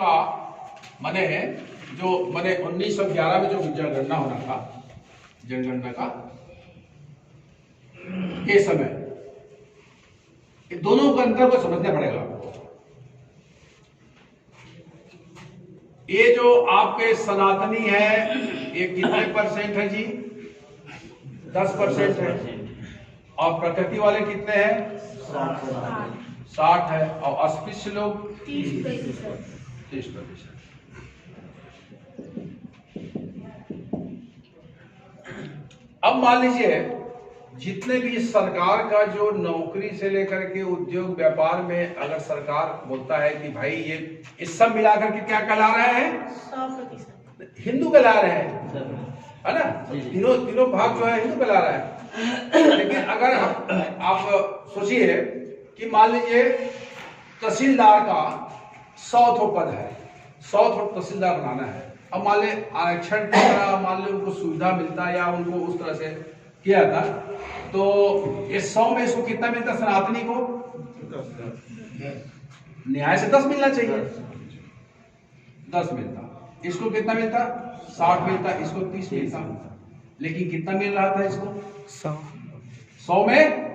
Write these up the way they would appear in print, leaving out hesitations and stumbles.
आपका माने जो माने 1911 में जो जनगणना होना था, जनगणना का के समय, दोनों का अंतर को समझना पड़ेगा आपको। ये जो आपके सनातनी है ये कितने परसेंट है जी? 10% है। और प्रकृति वाले कितने हैं? 60 है। और अस्पृश्य लोग 30%। अब मान लीजिए जितने भी सरकार का जो नौकरी से लेकर के उद्योग व्यापार में अगर सरकार बोलता है कि भाई ये इस सब मिलाकर के क्या कहला रहे हैं? 100% हिंदू कहला रहे हैं, है ना? तीनों भाग जो है हिंदू कहला रहा है। लेकिन अगर आप सोचिए कि मान लीजिए तहसीलदार का 100 पद है, 100 तहसीलदार बनाना है। अब मान ले आरक्षण की तरह मान लो उनको सुविधा मिलता या उनको उस तरह से किया था, तो इस 100 में इसको कितना मिलता? सनातनी को न्याय से 10 मिलना चाहिए, 10 मिलता। इसको कितना मिलता? 60 मिलता। इसको 30 मिलता। लेकिन कितना मिल रहा था इसको? 100 में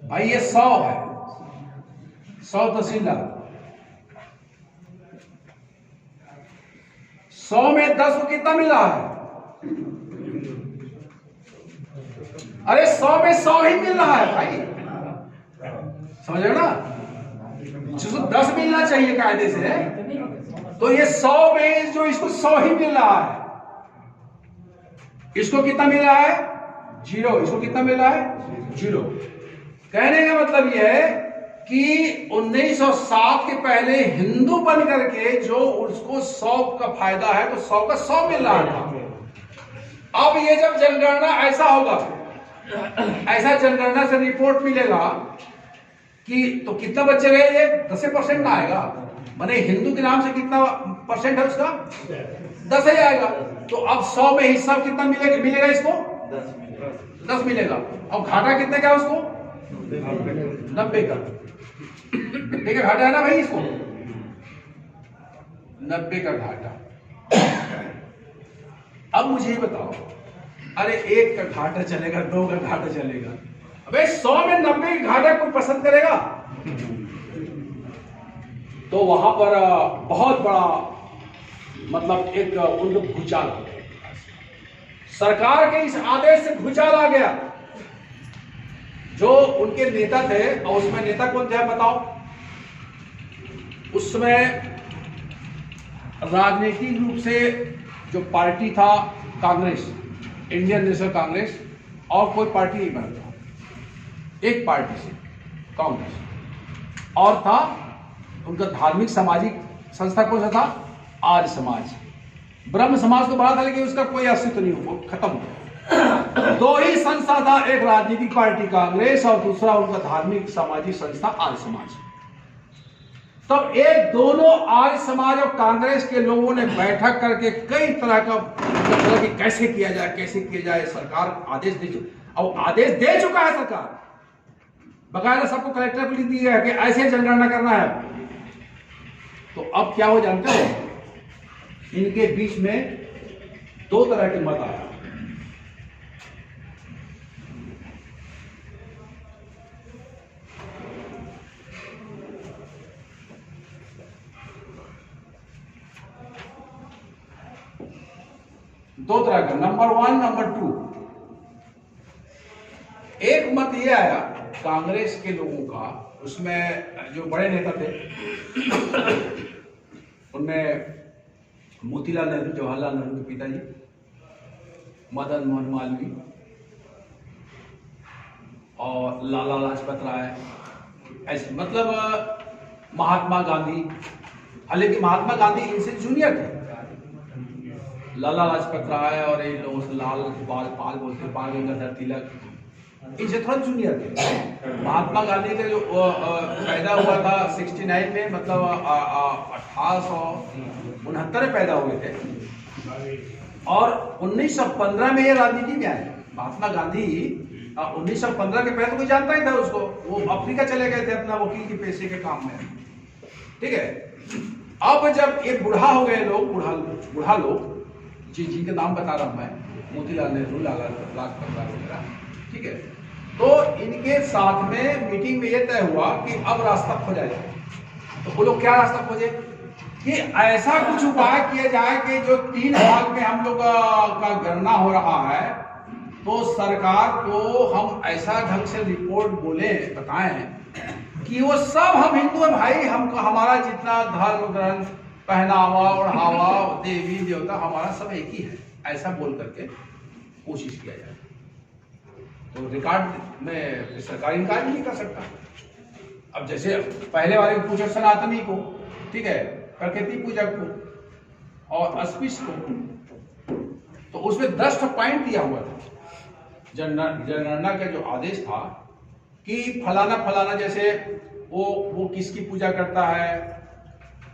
भाई ये 100 है, 100 तहसीलदार, 100 में 10 को कितना मिल रहा है? अरे 100 में 100 ही मिल रहा है भाई, समझ रहे ना? जिसको 10 मिलना चाहिए कायदे से, तो ये 100 में जो इसको 100 ही मिल रहा है। इसको कितना मिल रहा है? 0। इसको कितना मिल रहा है? 0। कहने का मतलब यह है कि 1907 के पहले हिंदू बन करके जो उसको 100 का फायदा है तो 100 का 100 मिल रहा था। अब ये जब जनगणना ऐसा होगा, ऐसा जनगणना से रिपोर्ट मिलेगा कि तो कितना बचेगा? ये 10% ना आएगा। माने हिंदू के नाम से कितना परसेंट है उसका? 10 ही आएगा। तो अब 100 में हिस्सा कितना मिलेगा इसको? 10 मिलेगा। अब घाटा कितने का है उसको? 90 का। ठीक है, घाटा है ना भाई इसको? 90 का घाटा। अब मुझे ये बताओ, अरे 1 का घाटा चलेगा, 2 का घाटा चलेगा? अबे 100 में 90 का घाटा कोई पसंद करेगा? तो वहां पर बहुत बड़ा मतलब एक उनको भूचाल आ गया। सरकार के इस आदेश से भूचाल आ गया। जो उनके नेता थे, और उसमें नेता कौन थे बताओ? उसमें राजनीतिक रूप से जो पार्टी था कांग्रेस, इंडियन नेशनल कांग्रेस, और कोई पार्टी नहीं बनता, एक पार्टी से कांग्रेस। और था उनका धार्मिक सामाजिक संस्था कौन सा था? आर्य समाज। ब्रह्म समाज तो बड़ा था लेकिन उसका कोई अस्तित्व नहीं हुआ, खत्म हो गया। 2 ही संस्था था, एक राजनीतिक पार्टी कांग्रेस और दूसरा उनका धार्मिक सामाजिक संस्था आर्य समाज। तब एक दोनों आर्य समाज और कांग्रेस के लोगों ने बैठक करके कई तरह का मतलब कि कैसे किया जाए। सरकार आदेश दे चुकी, और आदेश दे चुका है सरकार, बकायदा सबको कलेक्टर को लिख दिया है कि ऐसे जनगणना करना है। तो अब क्या हो जानते हो? इनके बीच में 2 तरह के मत आया। दो तरह का, नंबर 1, नंबर 2। एक मत ये आया कांग्रेस के लोगों का, उसमें जो बड़े नेता थे उनमें मोतीलाल नेहरू, जवाहरलाल नेहरू के पिताजी, मदन मोहन मालवीय और लाला लाजपत राय, ऐसे मतलब महात्मा गांधी। हालांकि महात्मा गांधी इनसे जूनियर थे। लाला लाजपत राय और इन लोगों से लाल पाल बोलते, बाल गंगाधर तिलक, इनसे थोड़ा जूनियर थे। महात्मा गांधी का जो पैदा हुआ था 69 में, मतलब 1869 में पैदा हुए थे, और 1915 में ये राजनीति में आए। महात्मा गांधी 1915 के पहले तो कोई जानता ही था उसको, वो अफ्रीका चले गए थे अपना वकील के पेशे के काम में, ठीक है। अब जब ये बूढ़ा हो गए लोग, बूढ़ा लोग, जिनके नाम बता रहा हूं मैं, मोतीलाल नेहरू, लाला लाजपत राय वगैरह, ठीक है, तो इनके साथ में मीटिंग में यह तय हुआ कि अब रास्ता खोजा जाए। तो वो लोग क्या रास्ता खोजे कि ऐसा कुछ उपाय किया जाए कि जो 3 साल में हम लोग का गणना हो रहा है, तो सरकार को हम ऐसा ढंग से रिपोर्ट बताएं कि वो सब हम हिंदू हैं भाई, हमको हमारा जितना धर्म ग्रंथ, पहनावा, ओढ़ावा, देवी देवता हमारा सब एक ही है, ऐसा बोल करके कोशिश किया जाए। तो रिकॉर्ड में सरकार इनकार नहीं कर सकता। अब जैसे पहले वाले को पूछो सनातनी को, ठीक है, प्रकृति पूजक को और अस्पृश्य को, तो उसमें 10 पॉइंट दिया हुआ था। जनगणना का जो आदेश था कि फलाना फलाना, जैसे वो किसकी पूजा करता है,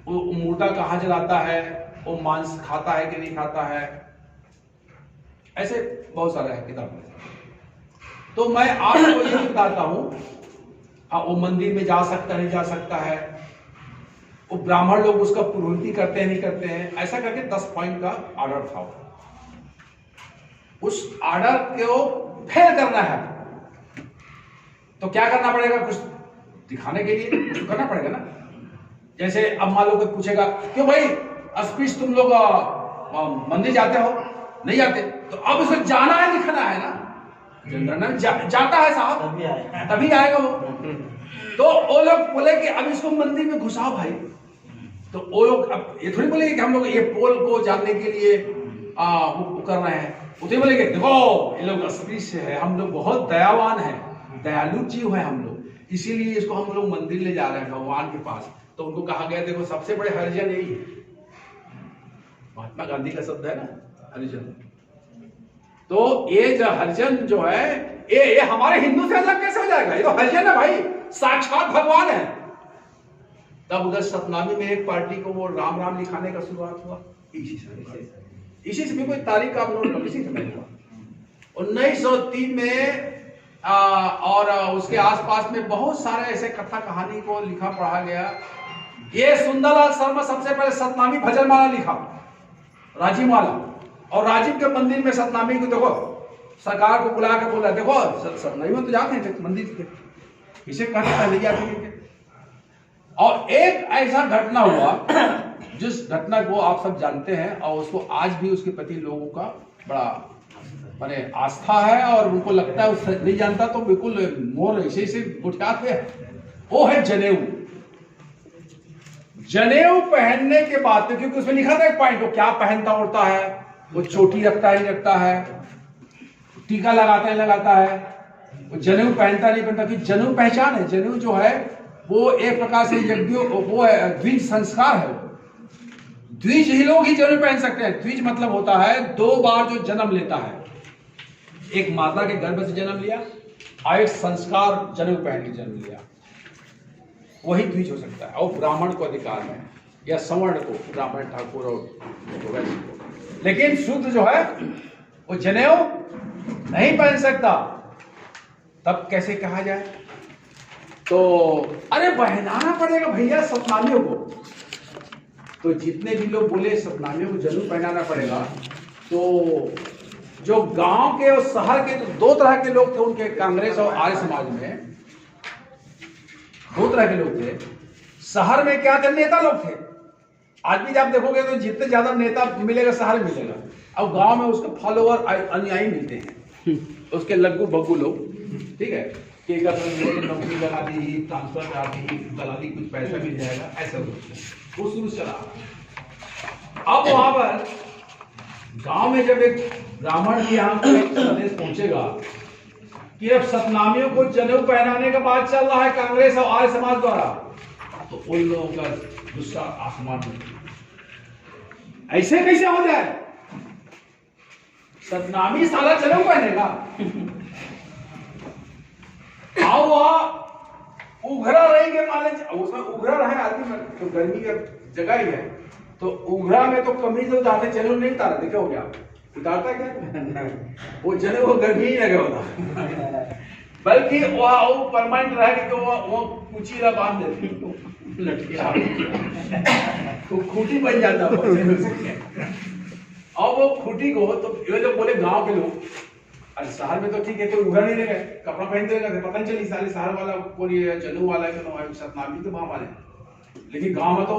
वो मुर्दा कहाँ जलाता है, वो मांस खाता है कि नहीं खाता है, ऐसे बहुत सारा है किताब में। तो मैं आपको ये बताता हूं, हाँ, वो मंदिर में जा सकता नहीं जा सकता है, वो ब्राह्मण लोग उसका पुरोहिती करते हैं नहीं करते हैं, ऐसा करके 10 पॉइंट का ऑर्डर था। उस ऑर्डर को फेल करना है तो क्या करना पड़ेगा, कुछ दिखाने के लिए कुछ करना पड़ेगा ना। जैसे अब मान लो कोई पूछेगा क्यों भाई अस्पृश्य तुम लोग मंदिर जाते हो, नहीं जाते, तो अब उसको जाना है, लिखना है ना। जनगणना जाता है साहब, तभी आएगा वो। तो वो लोग बोले कि अब इसको मंदिर में घुसाओ भाई, तो वो लोग अब ये थोड़ी बोलेंगे कि हम लोग ये पोल को जानने के लिए वो कर रहे हैं। वो तो बोलेंगे देखो ये लोग अस्पृश्य है, हम लोग बहुत दयावान है, दयालु जीव है हम लोग, इसीलिए इसको हम लोग मंदिर ले जा रहे हैं भगवान के पास। तो उनको कहा गया देखो सबसे बड़े हरिजन यही है, महात्मा गांधी का शब्द है ना हरिजन। तो ये जो हरिजन जो है ये हमारे हिंदू से अलग कैसे हो जाएगा, ये तो हरिजन है भाई, साक्षात भगवान है। तब उधर सतनामी में एक पार्टी को वो राम राम लिखाने का शुरुआत हुआ, इसी से भी कोई तारीख का नोट इसी समय हुआ 1903 में। और उसके आसपास में बहुत सारे ऐसे कथा कहानी को लिखा पढ़ा गया। ये सुंदरलाल शर्मा सबसे पहले सतनामी भजनमाला लिखा, राजीव माला, और राजीव के मंदिर में सतनामी को देखो सरकार को बुला के बोला देखो सतनामी में तो जाते हैं मंदिर के, इसे कहते नहीं जाते। और एक ऐसा घटना हुआ जिस घटना को आप सब जानते हैं और उसको आज भी उसके प्रति लोगों का बड़ा माने आस्था है, और उनको लगता है उससे नहीं जानता तो बिल्कुल मोर ऐसे उठाते हैं। वो है जनेऊ। जनेऊ पहनने के बाद, क्योंकि उसमें लिखा था एक पॉइंट, वो क्या पहनता उड़ता है, वो चोटी रखता है नहीं रखता है, टीका लगाता है लगाता है, वो जनेऊ पहनता नहीं पहनता, कि जनेऊ पहचान है। जनेऊ जो है वो एक प्रकार से यज्ञों, वो द्विज संस्कार है। द्विज ही लोग ही जनेऊ पहन सकते हैं। द्विज मतलब होता है 2 बार जो जन्म लेता है, एक माता के गर्भ से जन्म लिया और एक संस्कार जनेऊ पहन के जन्म लिया, वही द्विज हो सकता है। और ब्राह्मण को अधिकार है, या सवर्ण को, ब्राह्मण ठाकुर और वैश्य को। लेकिन शूद्र जो है वो जनेऊ नहीं पहन सकता। तब कैसे कहा जाए, तो अरे पहनाना पड़ेगा भैया सतनामियों को। तो जितने भी लोग बोले सतनामियों को जरूर पहनाना पड़ेगा, तो जो गांव के और शहर के 2 तरह के लोग थे उनके, कांग्रेस और आर्य समाज में 2 तरह के लोग थे। शहर में क्या थे, नेता लोग थे। आज भी जब देखोगे तो जितने ज्यादा नेता मिलेगा शहर में मिलेगा, अब गांव में उसके फॉलोअर अनुयायी मिलते हैं, उसके लग्गू बग्गू लोग, ठीक है, कि नौकरी लगा दी, ट्रांसफर करा दी, कुछ पैसा मिल जाएगा, ऐसा वो शुरू चला। अब वहां पर गांव में जब एक ब्राह्मण के यहाँ कोई संदेश पहुंचेगा कि अब सतनामियों को जनेऊ पहनाने का बात चल रहा है कांग्रेस और आर्य समाज द्वारा, तो उन लोगों का गुस्सा आसमान में, ऐसे कैसे हो जाए, सतनामी साला जनेऊ पहनेगा। आओ वहां उघरा रहेंगे, मान लीजिए उसमें उघरा रहे आदमी, तो गर्मी का जगह ही है, तो उघरा में तो कमीज उतारते, जनेऊ नहीं उतारा, देखे हो गया उतारता क्या वो जनेऊ वो गर्मी ही लगे होता, बल्कि वो परमानेंट रहेगा, तो वो कुचीरा बांध देते तो खूटी बन जाता और वो खूटी को तो ये लोग बोले गांव के लोग, अरे शहर में तो ठीक है कोई उघर नहीं रहेगा, कपड़ा पहनते रहेगा, पता नहीं चली साले शहर वाला कौन ये जनू वाला है, सतनामी के वहां वाले, लेकिन गांव में तो